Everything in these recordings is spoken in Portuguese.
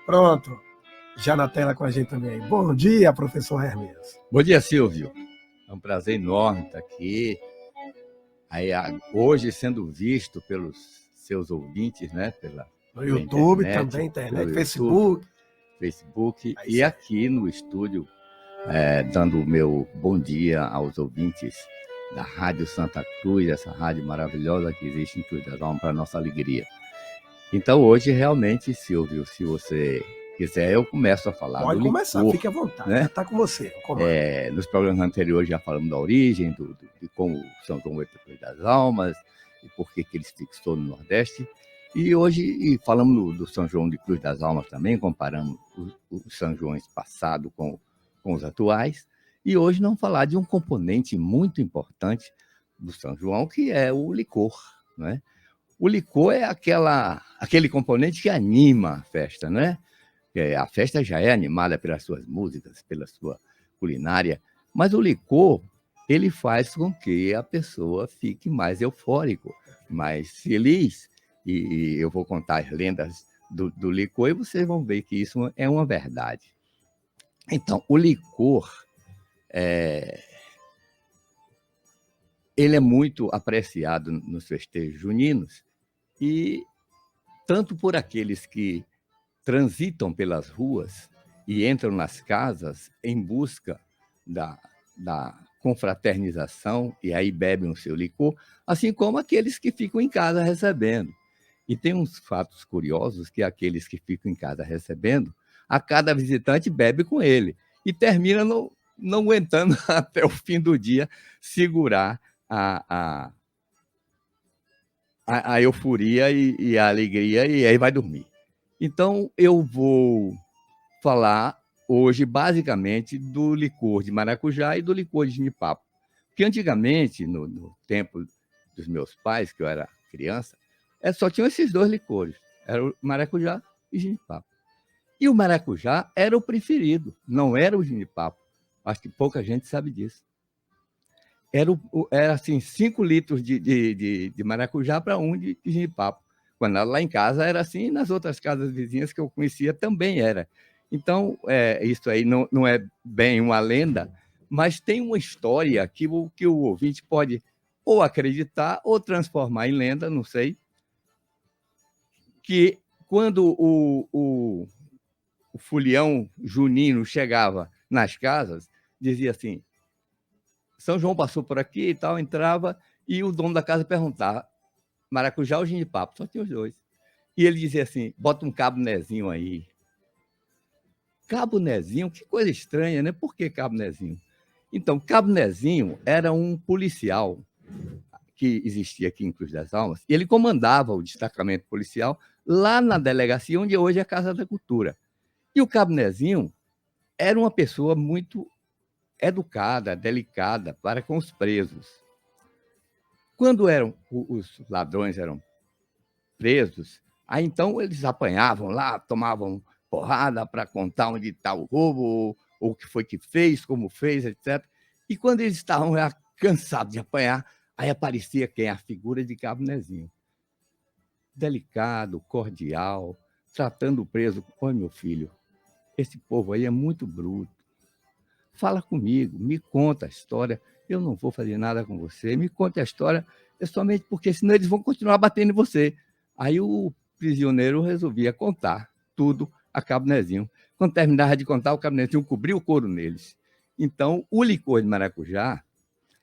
Pronto, já na tela com a gente também. Bom dia, professor Hermes. Bom dia, Silvio. É um prazer enorme estar aqui. Hoje sendo visto pelos seus ouvintes, né? No YouTube internet, também, internet, Facebook. E aqui no estúdio, dando o meu bom dia aos ouvintes da Rádio Santa Cruz, essa rádio maravilhosa que existe em Cruz das Almas, para nossa alegria. Então, hoje, realmente, Silvio, se você quiser, eu começo a falar Pode do começar, licor, fique à vontade, né? Já está com você. Nos programas anteriores já falamos da origem, de como São João veio para Cruz das Almas, e por que ele se fixou no Nordeste. E hoje falamos do São João de Cruz das Almas também, comparamos os São Joões passados com os atuais. E hoje vamos falar de um componente muito importante do São João, que é o licor, né? O licor é aquele componente que anima a festa, né? A festa já é animada pelas suas músicas, pela sua culinária, mas o licor, ele faz com que a pessoa fique mais eufórico, mais feliz. E eu vou contar as lendas do licor e vocês vão ver que isso é uma verdade. Então, o licor, ele é muito apreciado nos festejos juninos, e tanto por aqueles que transitam pelas ruas e entram nas casas em busca da confraternização e aí bebem o seu licor, assim como aqueles que ficam em casa recebendo. E tem uns fatos curiosos que aqueles que ficam em casa recebendo, a cada visitante bebe com ele e termina não aguentando até o fim do dia segurar a euforia e a alegria, e aí vai dormir. Então, eu vou falar hoje, basicamente, do licor de maracujá e do licor de genipapo. Porque antigamente, no tempo dos meus pais, que eu era criança, só tinham esses dois licores. Era o maracujá e genipapo. E o maracujá era o preferido, não era o genipapo. Acho que pouca gente sabe disso. Era assim, 5 litros de maracujá para 1 de genipapo. Quando lá em casa era assim, e nas outras casas vizinhas que eu conhecia também era. Então, isso aí não é bem uma lenda, mas tem uma história que o ouvinte pode ou acreditar ou transformar em lenda, não sei, que quando o folião junino chegava nas casas, dizia assim: São João passou por aqui e tal, entrava, e o dono da casa perguntava: maracujá ou genipapo? Só tinha os dois. E ele dizia assim: bota um cabonezinho aí. Cabonezinho? Que coisa estranha, né? Por que cabonezinho? Então, cabonezinho era um policial que existia aqui em Cruz das Almas, e ele comandava o destacamento policial lá na delegacia, onde hoje é a Casa da Cultura. E o cabonezinho era uma pessoa muito educada, delicada para com os presos. Quando os ladrões eram presos, aí então eles apanhavam lá, tomavam porrada para contar onde está o roubo, ou o que foi que fez, como fez, etc. E quando eles estavam já cansados de apanhar, aí aparecia quem? A figura de Cabonezinho. Delicado, cordial, tratando o preso. Oi, meu filho, esse povo aí é muito bruto. Fala comigo, me conta a história. Eu não vou fazer nada com você. Me conta a história, somente porque senão eles vão continuar batendo em você. Aí o prisioneiro resolvia contar tudo a Cabonezinho. Quando terminava de contar, o Cabonezinho cobria o couro neles. Então, o licor de maracujá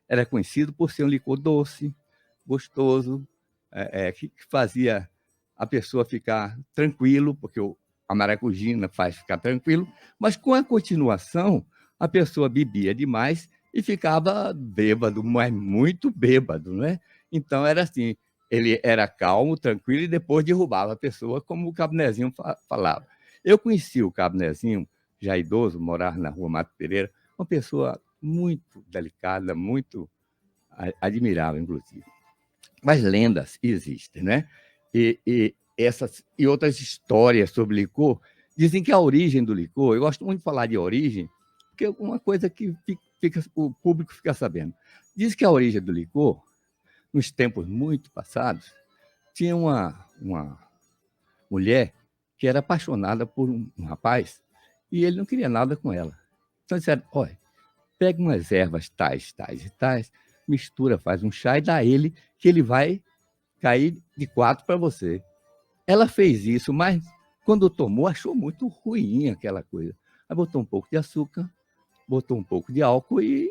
era conhecido por ser um licor doce, gostoso, que fazia a pessoa ficar tranquilo, porque a maracujina faz ficar tranquilo, mas com a continuação, a pessoa bebia demais e ficava bêbado, mas muito bêbado, né? Então era assim, ele era calmo, tranquilo e depois derrubava a pessoa, como o Cabonezinho falava. Eu conheci o Cabonezinho, já idoso, morava na rua Mato Pereira, uma pessoa muito delicada, muito admirável, inclusive. Mas lendas existem, né? E outras histórias sobre licor dizem que a origem do licor, eu gosto muito de falar de origem, porque é uma coisa que o público fica sabendo. Diz que a origem do licor, nos tempos muito passados, tinha uma mulher que era apaixonada por um rapaz e ele não queria nada com ela. Então disseram, olha, pega umas ervas tais, tais e tais, mistura, faz um chá e dá a ele, que ele vai cair de 4 para você. Ela fez isso, mas quando tomou, achou muito ruim aquela coisa. Aí botou um pouco de açúcar, botou um pouco de álcool e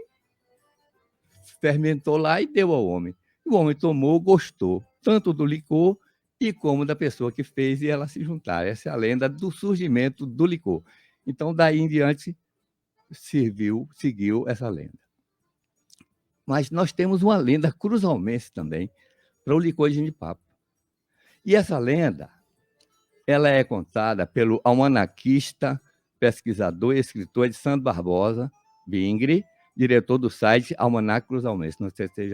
fermentou lá e deu ao homem. O homem tomou, gostou, tanto do licor e como da pessoa que fez, e ela se juntaram. Essa é a lenda do surgimento do licor. Então, daí em diante, seguiu essa lenda. Mas nós temos uma lenda cruzalmense também para o licor de genipapo. E essa lenda, ela é contada pelo almanaquista, pesquisador e escritor de Santo Barbosa, Bingre, diretor do site Almanac Cruzalmense. Não sei se vocês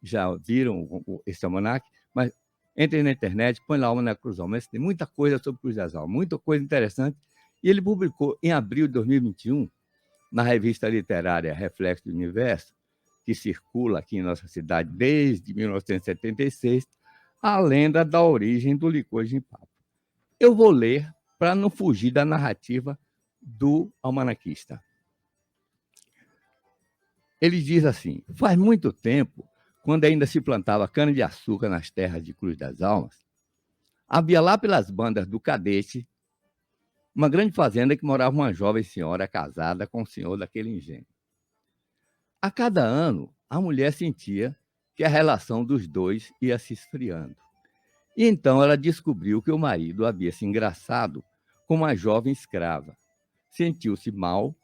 já viram esse almanac, mas entrem na internet, põe lá Almanac Cruzalmense, tem muita coisa sobre Cruz das Almas, muita coisa interessante. E ele publicou em abril de 2021, na revista literária Reflexo do Universo, que circula aqui em nossa cidade desde 1976, a lenda da origem do licor de genipapo. Eu vou ler para não fugir da narrativa do almanaquista. Ele diz assim: faz muito tempo, quando ainda se plantava cana-de-açúcar nas terras de Cruz das Almas, havia lá pelas bandas do Cadete uma grande fazenda que morava uma jovem senhora casada com o senhor daquele engenho. A cada ano, a mulher sentia que a relação dos dois ia se esfriando. E então ela descobriu que o marido havia se engraçado com uma jovem escrava. Sentiu-se mal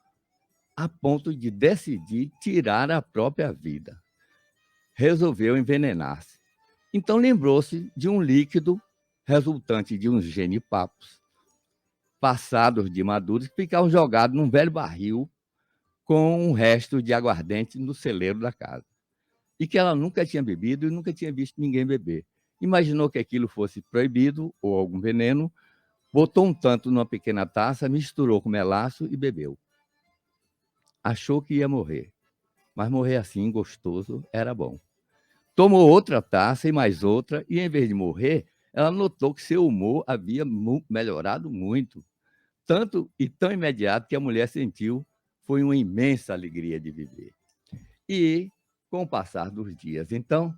a ponto de decidir tirar a própria vida. Resolveu envenenar-se. Então lembrou-se de um líquido resultante de uns genipapos passados de maduros que ficavam jogados num velho barril com um resto de aguardente no celeiro da casa. E que ela nunca tinha bebido e nunca tinha visto ninguém beber. Imaginou que aquilo fosse proibido ou algum veneno, botou um tanto numa pequena taça, misturou com melaço e bebeu. Achou que ia morrer, mas morrer assim, gostoso, era bom. Tomou outra taça e mais outra, e em vez de morrer, ela notou que seu humor havia melhorado muito. Tanto e tão imediato que a mulher sentiu foi uma imensa alegria de viver. E, com o passar dos dias, então,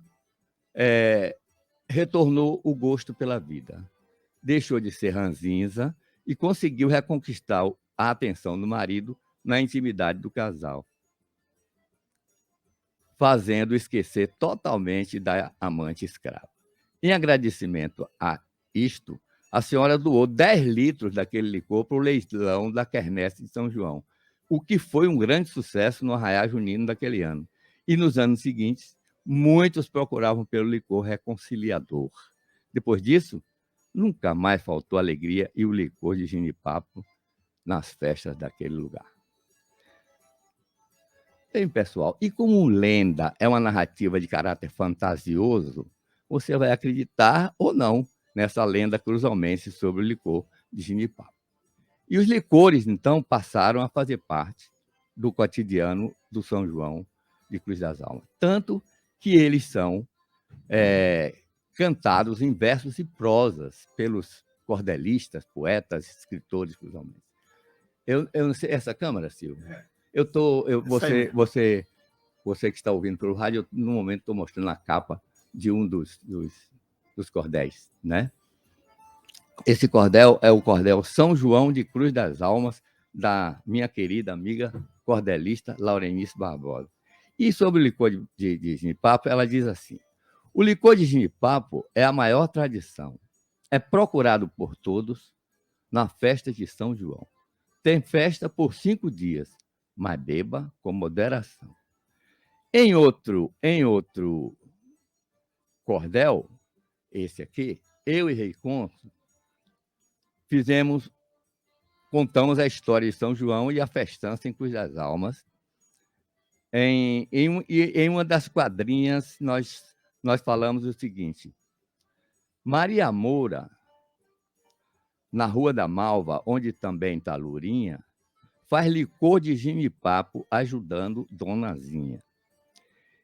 retornou o gosto pela vida. Deixou de ser ranzinza e conseguiu reconquistar a atenção do marido na intimidade do casal, fazendo esquecer totalmente da amante escrava. Em agradecimento a isto, a senhora doou 10 litros daquele licor para o leilão da quermesse de São João, o que foi um grande sucesso no arraial junino daquele ano. E nos anos seguintes, muitos procuravam pelo licor reconciliador. Depois disso, nunca mais faltou alegria e o licor de genipapo nas festas daquele lugar. Bem, pessoal, e como lenda é uma narrativa de caráter fantasioso, você vai acreditar ou não nessa lenda cruzalmense sobre o licor de genipapo. E os licores, então, passaram a fazer parte do cotidiano do São João de Cruz das Almas. Tanto que eles são cantados em versos e prosas pelos cordelistas, poetas, escritores cruzalmenses. Eu não sei, essa câmera, Silvio? Você que está ouvindo pelo rádio, eu, no momento estou mostrando a capa de um dos cordéis, né? Esse cordel é o cordel São João de Cruz das Almas, da minha querida amiga cordelista Laurenice Barbosa. E sobre o licor de genipapo, ela diz assim: o licor de genipapo é a maior tradição. É procurado por todos na festa de São João. Tem festa por 5 dias, mas beba com moderação. Em outro cordel, esse aqui, eu e Rei Conso, contamos a história de São João e a festança em Cruz das Almas. Em uma das quadrinhas, nós falamos o seguinte: Maria Moura, na Rua da Malva, onde também está Lourinha, faz licor de genipapo ajudando Dona Zinha.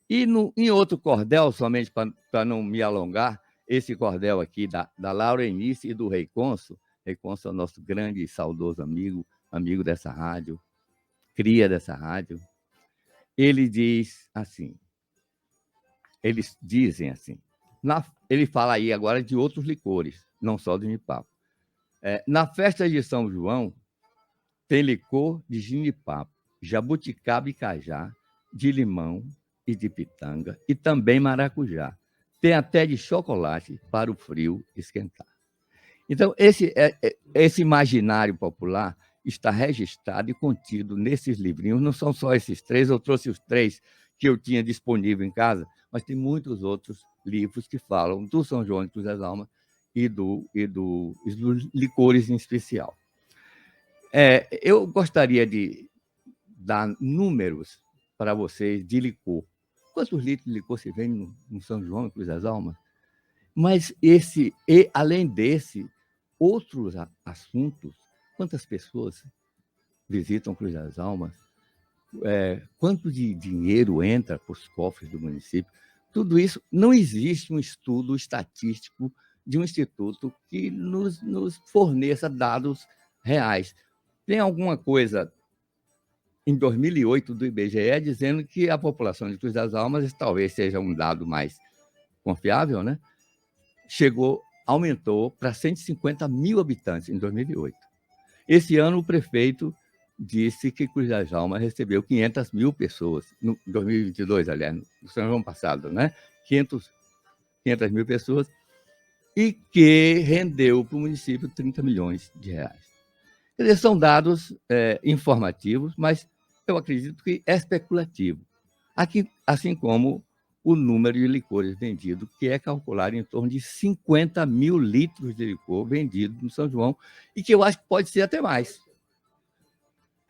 E em outro cordel, somente para não me alongar, esse cordel aqui da Laurenice e do Rei Conso, Rei Consul é o nosso grande e saudoso amigo dessa rádio, cria dessa rádio. Eles dizem assim, ele fala aí agora de outros licores, não só do jenipapo. Na festa de São João, tem licor de jenipapo, jabuticaba e cajá, de limão e de pitanga, e também maracujá. Tem até de chocolate para o frio esquentar. Então, esse imaginário popular está registrado e contido nesses livrinhos. Não são só esses três, eu trouxe os três que eu tinha disponível em casa, mas tem muitos outros livros que falam do São João de Cruz das Almas e dos licores em especial. Eu gostaria de dar números para vocês de licor. Quantos litros de licor se vende no São João de Cruz das Almas? Mas além desse, outros assuntos, quantas pessoas visitam Cruz das Almas, quanto de dinheiro entra para os cofres do município, tudo isso, não existe um estudo estatístico de um instituto que nos forneça dados reais. Tem alguma coisa em 2008 do IBGE dizendo que a população de Cruz das Almas, talvez seja um dado mais confiável, né? Aumentou para 150 mil habitantes em 2008. Esse ano, o prefeito disse que Cruz das Almas recebeu 500 mil pessoas, em 2022, aliás, no São João passado, né? 500 mil pessoas, e que rendeu para o município 30 milhões de reais. Quer dizer, são dados informativos, mas eu acredito que é especulativo. Aqui, assim como o número de licores vendidos, que é calculado em torno de 50 mil litros de licor vendido no São João, e que eu acho que pode ser até mais.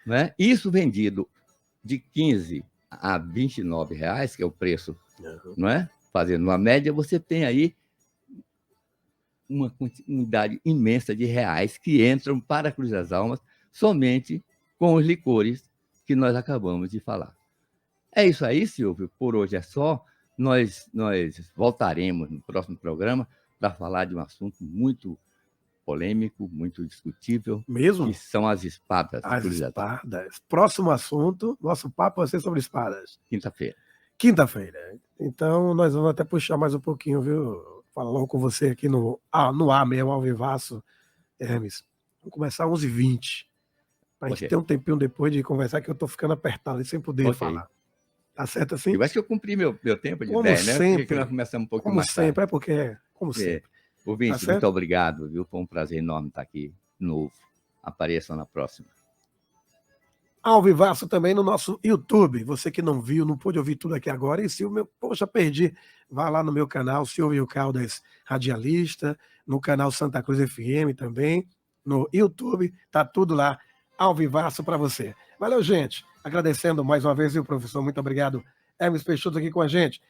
Né? Isso vendido de 15 a 29 reais, que é o preço, não é? Fazendo uma média, você tem aí uma quantidade imensa de reais que entram para a Cruz das Almas somente com os licores que nós acabamos de falar. É isso aí, Silvio. Por hoje é só. Nós voltaremos no próximo programa para falar de um assunto muito polêmico, muito discutível, Mesmo? que são as espadas. As espadas. Próximo assunto, nosso papo vai ser sobre espadas. Quinta-feira. Então, nós vamos até puxar mais um pouquinho, viu? Falar logo com você aqui no ar mesmo, ao vivaço, Hermes. Vamos começar às 11h20. Para a gente ter um tempinho depois de conversar, que eu estou ficando apertado e sem poder falar. Tá certo assim? Eu acho que eu cumpri meu tempo de como 10, sempre, né? Porque nós começamos um pouquinho mais tarde. Sempre, porque como sempre. Ouvinte, muito obrigado, viu? Foi um prazer enorme estar aqui de novo. Apareçam na próxima. Ao vivaço também no nosso YouTube. Você que não viu, não pôde ouvir tudo aqui agora. E Silvio, poxa, perdi. Vá lá no meu canal, Silvio Caldas Radialista, no canal Santa Cruz FM também, no YouTube. Tá tudo lá, ao vivaço para você. Valeu, gente. Agradecendo mais uma vez, viu, professor? Muito obrigado. Hermes Peixoto aqui com a gente.